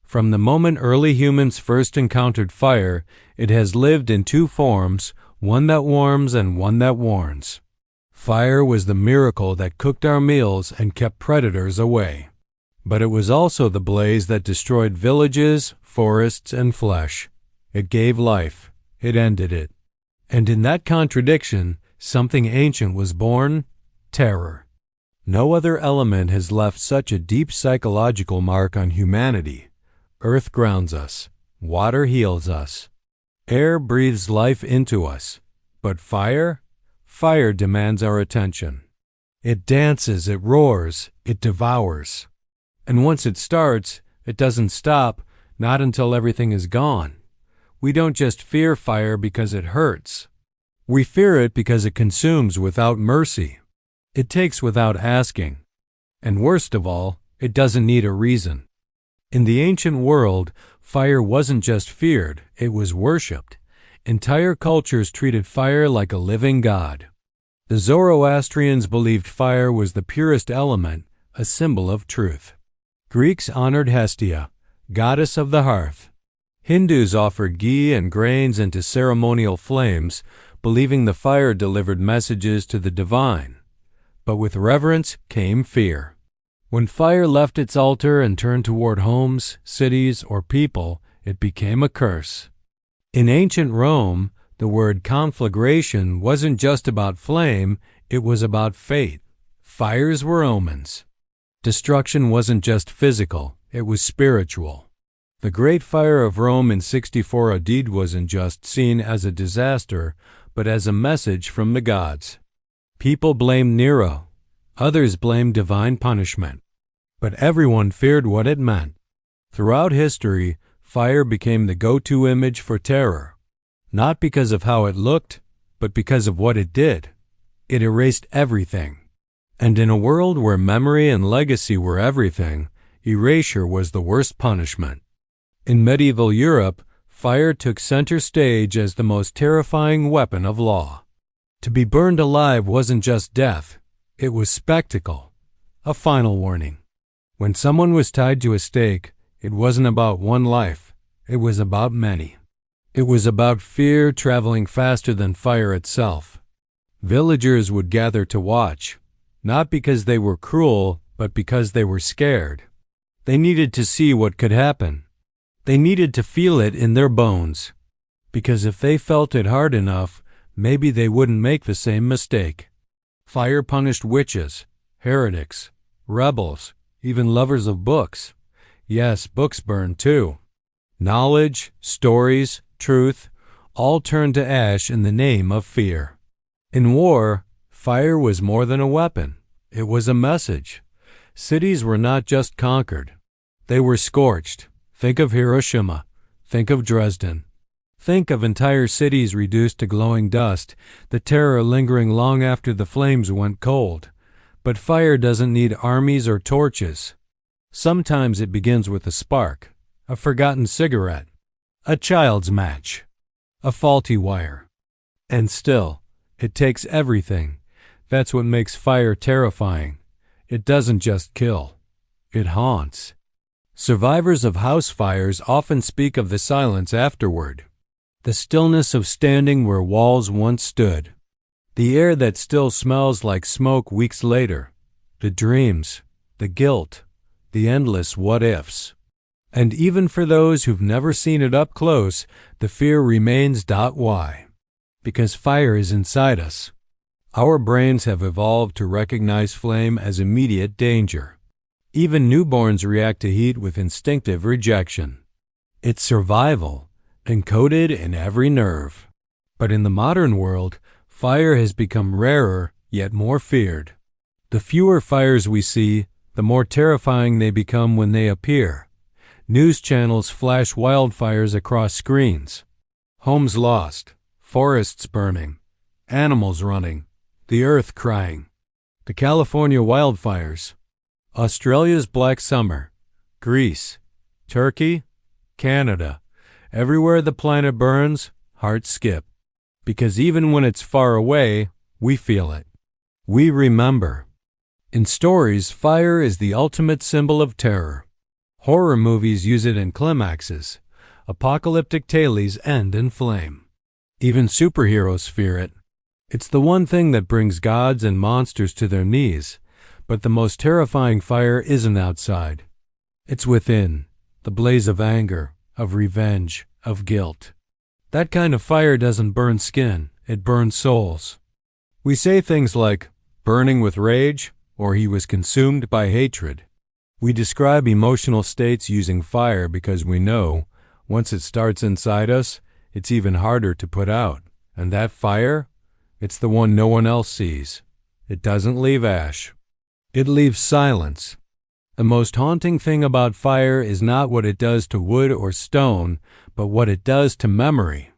From the moment early humans first encountered fire, it has lived in two forms, one that warms and one that warns. Fire was the miracle that cooked our meals and kept predators away. But it was also the blaze that destroyed villages, forests, and flesh. It gave life. It ended it. And in that contradiction, something ancient was born: terror. No other element has left such a deep psychological mark on humanity. Earth grounds us. Water heals us. Air breathes life into us. But fire? Fire demands our attention. It dances, it roars, it devours. And once it starts, it doesn't stop, not until everything is gone. We don't just fear fire because it hurts. We fear it because it consumes without mercy. It takes without asking. And worst of all, it doesn't need a reason. In the ancient world, fire wasn't just feared, it was worshipped. Entire cultures treated fire like a living god. The Zoroastrians believed fire was the purest element, a symbol of truth. Greeks honored Hestia, goddess of the hearth. Hindus offered ghee and grains into ceremonial flames, believing the fire delivered messages to the divine. But with reverence came fear. When fire left its altar and turned toward homes, cities, or people, it became a curse. In ancient Rome, the word conflagration wasn't just about flame, it was about fate. Fires were omens. Destruction wasn't just physical, it was spiritual. The Great Fire of Rome in 64 AD wasn't just seen as a disaster, but as a message from the gods. People blamed Nero. Others blamed divine punishment. But everyone feared what it meant. Throughout history, fire became the go-to image for terror. Not because of how it looked, but because of what it did. It erased everything. And in a world where memory and legacy were everything, erasure was the worst punishment. In medieval Europe, fire took center stage as the most terrifying weapon of law. To be burned alive wasn't just death, it was spectacle, a final warning. When someone was tied to a stake, it wasn't about one life, it was about many. It was about fear traveling faster than fire itself. Villagers would gather to watch, not because they were cruel, but because they were scared. They needed to see what could happen. They needed to feel it in their bones, because if they felt it hard enough, maybe they wouldn't make the same mistake. Fire punished witches, heretics, rebels, even lovers of books. Yes, books burned too. Knowledge, stories, truth, all turned to ash in the name of fear. In war, fire was more than a weapon. It was a message. Cities were not just conquered. They were scorched. Think of Hiroshima. Think of Dresden. Think of entire cities reduced to glowing dust, the terror lingering long after the flames went cold. But fire doesn't need armies or torches. Sometimes it begins with a spark, a forgotten cigarette, a child's match, a faulty wire. And still, it takes everything. That's what makes fire terrifying. It doesn't just kill. It haunts. Survivors of house fires often speak of the silence afterward. The stillness of standing where walls once stood. The air that still smells like smoke weeks later. The dreams, the guilt, the endless what-ifs. And even for those who've never seen it up close, the fear remains. Why? Because fire is inside us. Our brains have evolved to recognize flame as immediate danger. Even newborns react to heat with instinctive rejection. It's survival, encoded in every nerve. But in the modern world, fire has become rarer, yet more feared. The fewer fires we see, the more terrifying they become when they appear. News channels flash wildfires across screens. Homes lost, forests burning, animals running, the earth crying. The California wildfires, Australia's Black Summer, Greece, Turkey, Canada. Everywhere the planet burns, hearts skip. Because even when it's far away, we feel it. We remember. In stories, fire is the ultimate symbol of terror. Horror movies use it in climaxes. Apocalyptic tales end in flame. Even superheroes fear it. It's the one thing that brings gods and monsters to their knees, but the most terrifying fire isn't outside. It's within, the blaze of anger, of revenge, of guilt. That kind of fire doesn't burn skin, it burns souls. We say things like, burning with rage, or he was consumed by hatred. We describe emotional states using fire because we know, once it starts inside us, it's even harder to put out. And that fire? It's the one no one else sees. It doesn't leave ash. It leaves silence. The most haunting thing about fire is not what it does to wood or stone, but what it does to memory.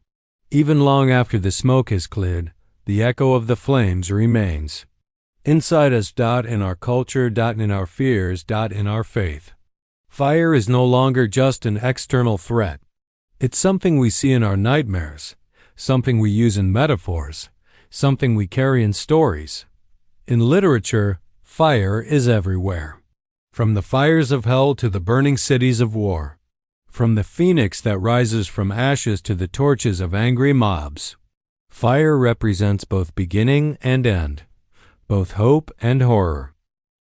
Even long after the smoke has cleared, the echo of the flames remains. Inside us, in our culture, in our fears, in our faith. Fire is no longer just an external threat. It's something we see in our nightmares, something we use in metaphors, something we carry in stories. In literature, fire is everywhere. From the fires of hell to the burning cities of war. From the phoenix that rises from ashes to the torches of angry mobs. Fire represents both beginning and end, both hope and horror.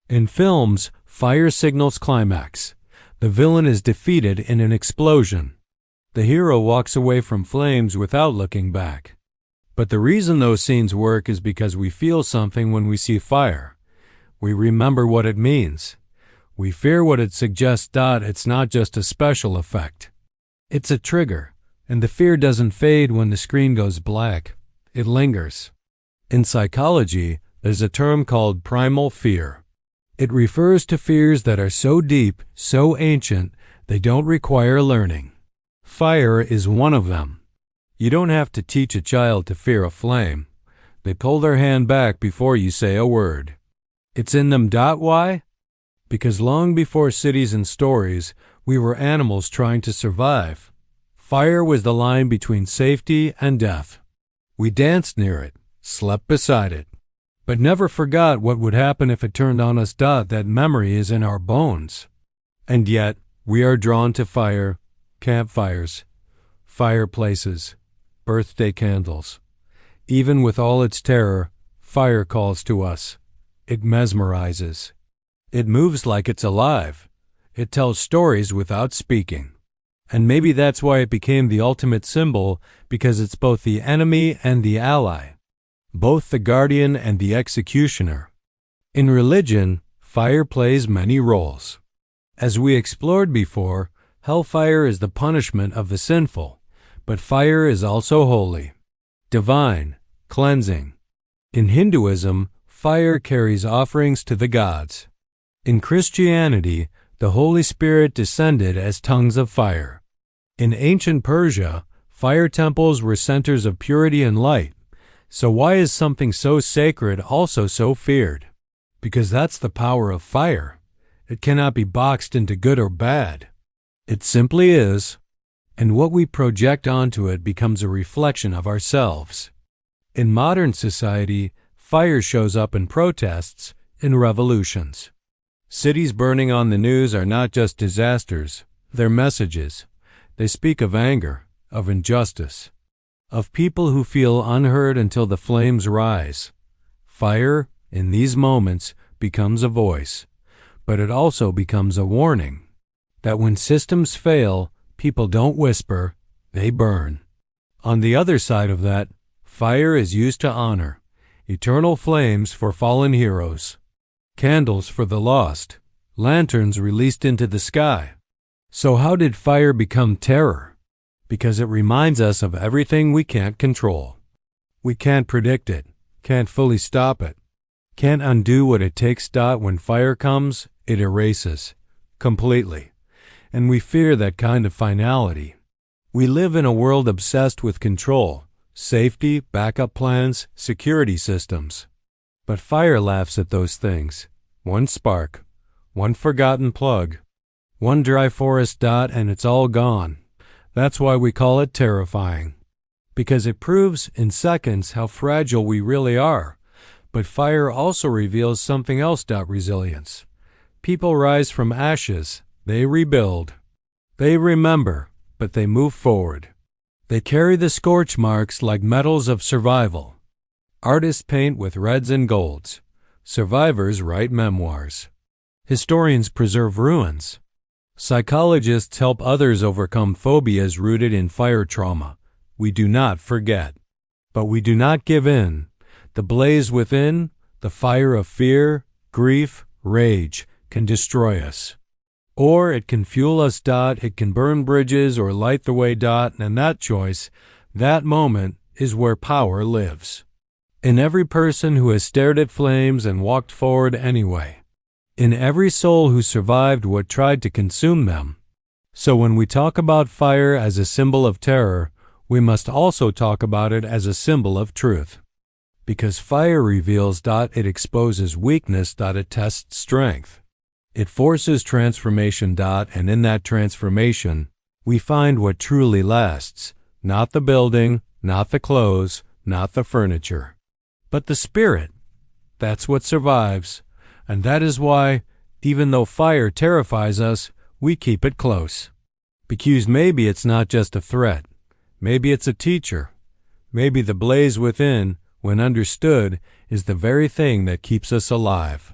In films, fire signals climax. The villain is defeated in an explosion. The hero walks away from flames without looking back. But the reason those scenes work is because we feel something when we see fire. We remember what it means. We fear what it suggests. It's not just a special effect. It's a trigger, and the fear doesn't fade when the screen goes black. It lingers. In psychology, there's a term called primal fear. It refers to fears that are so deep, so ancient, they don't require learning. Fire is one of them. You don't have to teach a child to fear a flame. They pull their hand back before you say a word. It's in them. Why? Because long before cities and stories, we were animals trying to survive. Fire was the line between safety and death. We danced near it, slept beside it, but never forgot what would happen if it turned on us. That memory is in our bones. And yet, we are drawn to fire, campfires, fireplaces, birthday candles. Even with all its terror, fire calls to us. It mesmerizes. It moves like it's alive. It tells stories without speaking. And maybe that's why it became the ultimate symbol, because it's both the enemy and the ally. Both the guardian and the executioner. In religion, fire plays many roles. As we explored before, hellfire is the punishment of the sinful, but fire is also holy, divine, cleansing. In Hinduism, fire carries offerings to the gods. In Christianity, the Holy Spirit descended as tongues of fire. In ancient Persia, fire temples were centers of purity and light. So why is something so sacred also so feared? Because that's the power of fire. It cannot be boxed into good or bad. It simply is, and what we project onto it becomes a reflection of ourselves. In modern society, fire shows up in protests, in revolutions. Cities burning on the news are not just disasters, they're messages. They speak of anger, of injustice, of people who feel unheard until the flames rise. Fire, in these moments, becomes a voice, but it also becomes a warning that when systems fail, people don't whisper, they burn. On the other side of that, fire is used to honor, eternal flames for fallen heroes, candles for the lost, lanterns released into the sky. So how did fire become terror? Because it reminds us of everything we can't control. We can't predict it, can't fully stop it, can't undo what it takes. When fire comes, it erases, completely. And we fear that kind of finality. We live in a world obsessed with control, safety, backup plans, security systems. But fire laughs at those things. One spark, one forgotten plug, one dry forest. And it's all gone. That's why we call it terrifying. Because it proves in seconds how fragile we really are. But fire also reveals something else. Resilience. People rise from ashes. They rebuild. They remember, but they move forward. They carry the scorch marks like medals of survival. Artists paint with reds and golds. Survivors write memoirs. Historians preserve ruins. Psychologists help others overcome phobias rooted in fire trauma. We do not forget. But we do not give in. The blaze within, the fire of fear, grief, rage, can destroy us. Or it can fuel us. It can burn bridges or light the way. And that choice, that moment, is where power lives. In every person who has stared at flames and walked forward anyway. In every soul who survived what tried to consume them. So when we talk about fire as a symbol of terror, we must also talk about it as a symbol of truth. Because fire reveals. It exposes weakness. It tests strength. It forces transformation. And in that transformation, we find what truly lasts. Not the building, not the clothes, not the furniture. But the spirit. That's what survives. And that is why, even though fire terrifies us, we keep it close. Because maybe it's not just a threat. Maybe it's a teacher. Maybe the blaze within, when understood, is the very thing that keeps us alive.